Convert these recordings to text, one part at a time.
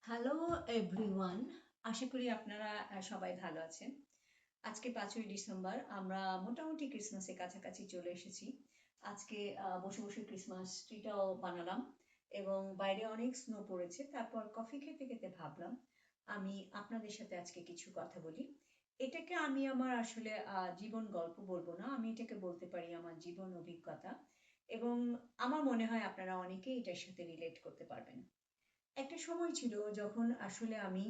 Hello everyone, আশা করি আপনারা সবাই ভালো আছেন। আজকে 5ই ডিসেম্বর, আমরা মোটামুটি ক্রিসমাসের কাছাকাছি চলে এসেছি। আজকে বসে বসে ক্রিসমাস ট্রিটাও বানালাম এবং বাইরে অনেক স্নো পড়েছে। তারপর কফি খেতে খেতে ভাবলাম আমি আপনাদের সাথে আজকে কিছু কথা বলি। এটাকে আমি আমার আসলে জীবন গল্প বলবো না, আমি এটাকে বলতে পারি আমার জীবন অভিজ্ঞতা। এবং আমার মনে হয় আপনারা অনেকেই এটার সাথে রিলেট করতে পারবেন। একটা সময় ছিল যখন আসলে আমি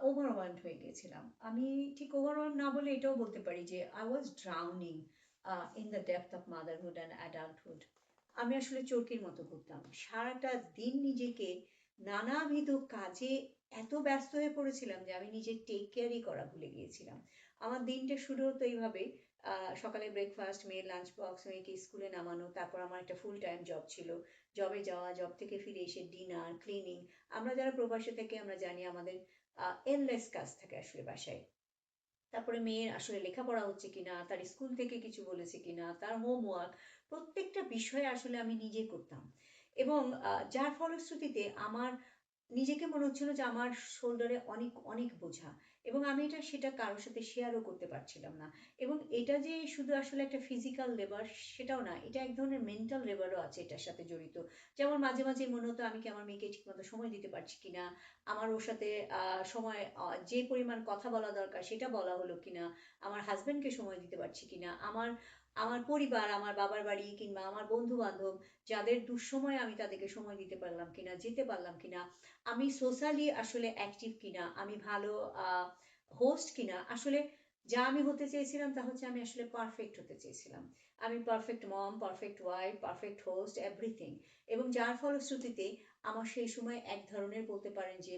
ওভারওয়েলড হয়ে গিয়েছিলাম। আমি ঠিক ওভারওয়েলড না বলে এটাও বলতে পারি যে I was drowning in the depth of motherhood and adulthood. আমি আসলে চরকির মতো ঘুরতাম। সারাটা দিন নিজেকে নানাবিধ কাজে এত ব্যস্ত হয়ে পড়েছিলাম যে আমি নিজের টেক কেয়ারই করা ভুলে গিয়েছিলাম। আমার দিনটা শুরু হতো এইভাবে, সকালে ব্রেকফাস্ট, মেয়ের লাঞ্চ বক্স, মেয়েকে স্কুলে নামানো, তারপর আমার একটা ফুল টাইম জব ছিল। জবে যাওয়া, জব থেকে ফিরে এসে ডিনার, ক্লিনিং। আমরা যারা প্রবাসে থাকি আমরা জানি আমাদের এন্ডলেস কাজ থাকে আসলে বাসায়। তারপরে মেয়ের আসলে লেখাপড়া হচ্ছে কিনা, তার স্কুল থেকে কিছু বলেছে কিনা, তার হোমওয়ার্ক, প্রত্যেকটা বিষয়ে আসলে আমি নিজে করতাম। এবং যার ফলশ্রুতিতে আমার নিজেকে মনে হচ্ছিল যে আমার শোল্ডারে অনেক অনেক বোঝা, এবং আমি সেটা কারোর সাথে শেয়ারও করতে পারছিলাম না। এবং এটা যে শুধু আসলে একটা ফিজিক্যাল লেবার সেটাও না, এটা এক ধরনের মেন্টাল লেবারও আছে এটার সাথে জড়িত। যেমন মাঝে মাঝে মনে হতো আমি কি আমার মেয়েকে ঠিকমতো সময় দিতে পারছি কিনা, আমার ওর সাথে সময় যে পরিমাণ কথা বলা দরকার সেটা বলা হলো কিনা, আমার হাজবেন্ডকে সময় দিতে পারছি কিনা, আমার আমার পরিবার, আমার বাবার বাড়ি কিংবা আমার বন্ধু বান্ধব যাদের দুঃসময়ে আমি তাদেরকে সময় দিতে পারলাম কিনা, যেতে পারলাম কিনা, আমি সোশ্যালি আসলে অ্যাক্টিভ কিনা, আমি ভালো হোস্ট কিনা। আসলে যা আমি হতে চেয়েছিলাম তা হচ্ছে আমি আসলে পারফেক্ট হতে চেয়েছিলাম। আমি perfect mom, perfect wife, perfect host, everything. এবং যার ফলশ্রুতিতে আমার সেই সময় এক ধরনের বলতে পারেন যে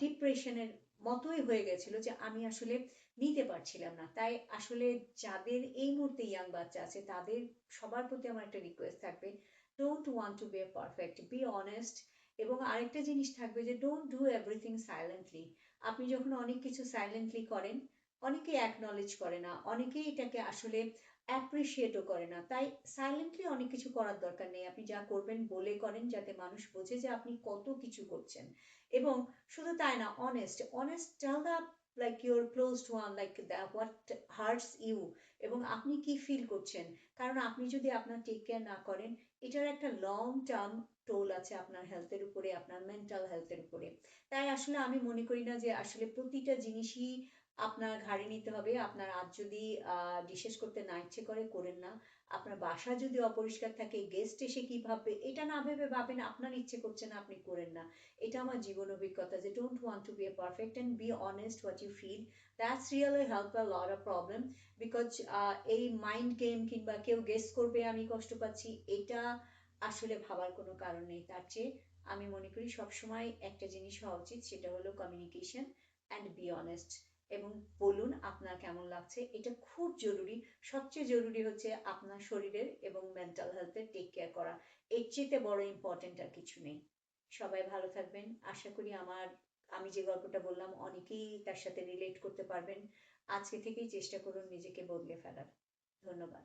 ডিপ্রেশনের মতোই হয়ে গেছিল যে আমি আসলে নিতে পারছিলাম না। তাই আসলে যাদের এই মুহূর্তে ইয়াং বাচ্চা আছে তাদের সবার প্রতি আমার একটা রিকোয়েস্ট থাকবে, don't want to be a perfect, be honest. এবং আরেকটা জিনিস থাকবে যে ডোন্ট ডু এভরিথিং সাইলেন্টলি। আপনি যখন অনেক কিছু সাইলেন্টলি করেন, অনেকেই অ্যাকনলেজ করে না, অনেকেই এটাকে আসলে অ্যাপ্রিসিয়েটও করে না। তাই সাইলেন্টলি অনেক কিছু করার দরকার নেই, আপনি যা করবেন বলে করেন যাতে মানুষ বোঝে যে আপনি কত কিছু করছেন। এবং শুধু তাই না, honest honest tell the like your closed one like the what hurts you, এবং আপনি কি ফিল করছেন। কারণ আপনি যদি আপনার টেক কেয়ার না করেন, এটার একটা লং টার্ম টোল আছে আপনার হেলথের উপরে, আপনার মেন্টাল হেলথের উপরে। তাই আসলে আমি মনে করি না যে আসলে প্রতিটা জিনিসই আপনার ঘাড়ে নিতে হবে। আপনার আজ যদি ডিশেস করতে না ইচ্ছে করে, করেন না। আপনার বাসা যদি অপরিষ্কার থাকে, গেস্ট এসে কি ভাববে এটা না ভেবে ভাবেন আপনার ইচ্ছে করছে না, আপনি করেন না। এটা আমার জীবন অভিজ্ঞতা যে don't want to be a perfect and be honest what you feel. That's really help a lot of problem. Because এই মাইন্ড গেম কিংবা কেউ গেস করবে আমি কষ্ট পাচ্ছি, এটা আসলে ভাবার কোনো কারণ নেই। তার চেয়ে আমি মনে করি সবসময় একটা জিনিস হওয়া উচিত, সেটা হলো কমিউনিকেশন অ্যান্ড বি অনেস্ট। এবং বলুন আপনার কেমন লাগছে, এটা খুব জরুরি। সবচেয়ে জরুরি হচ্ছে আপনার শরীরের এবং মেন্টাল হেলথের টেক কেয়ার করা। এর চেয়ে বড় ইম্পর্টেন্ট আর কিছু নেই। সবাই ভালো থাকবেন। আশা করি আমি যে গল্পটা বললাম অনেকেই তার সাথে রিলেট করতে পারবেন। আজকে থেকেই চেষ্টা করুন নিজেকে বদলে ফেলার। ধন্যবাদ।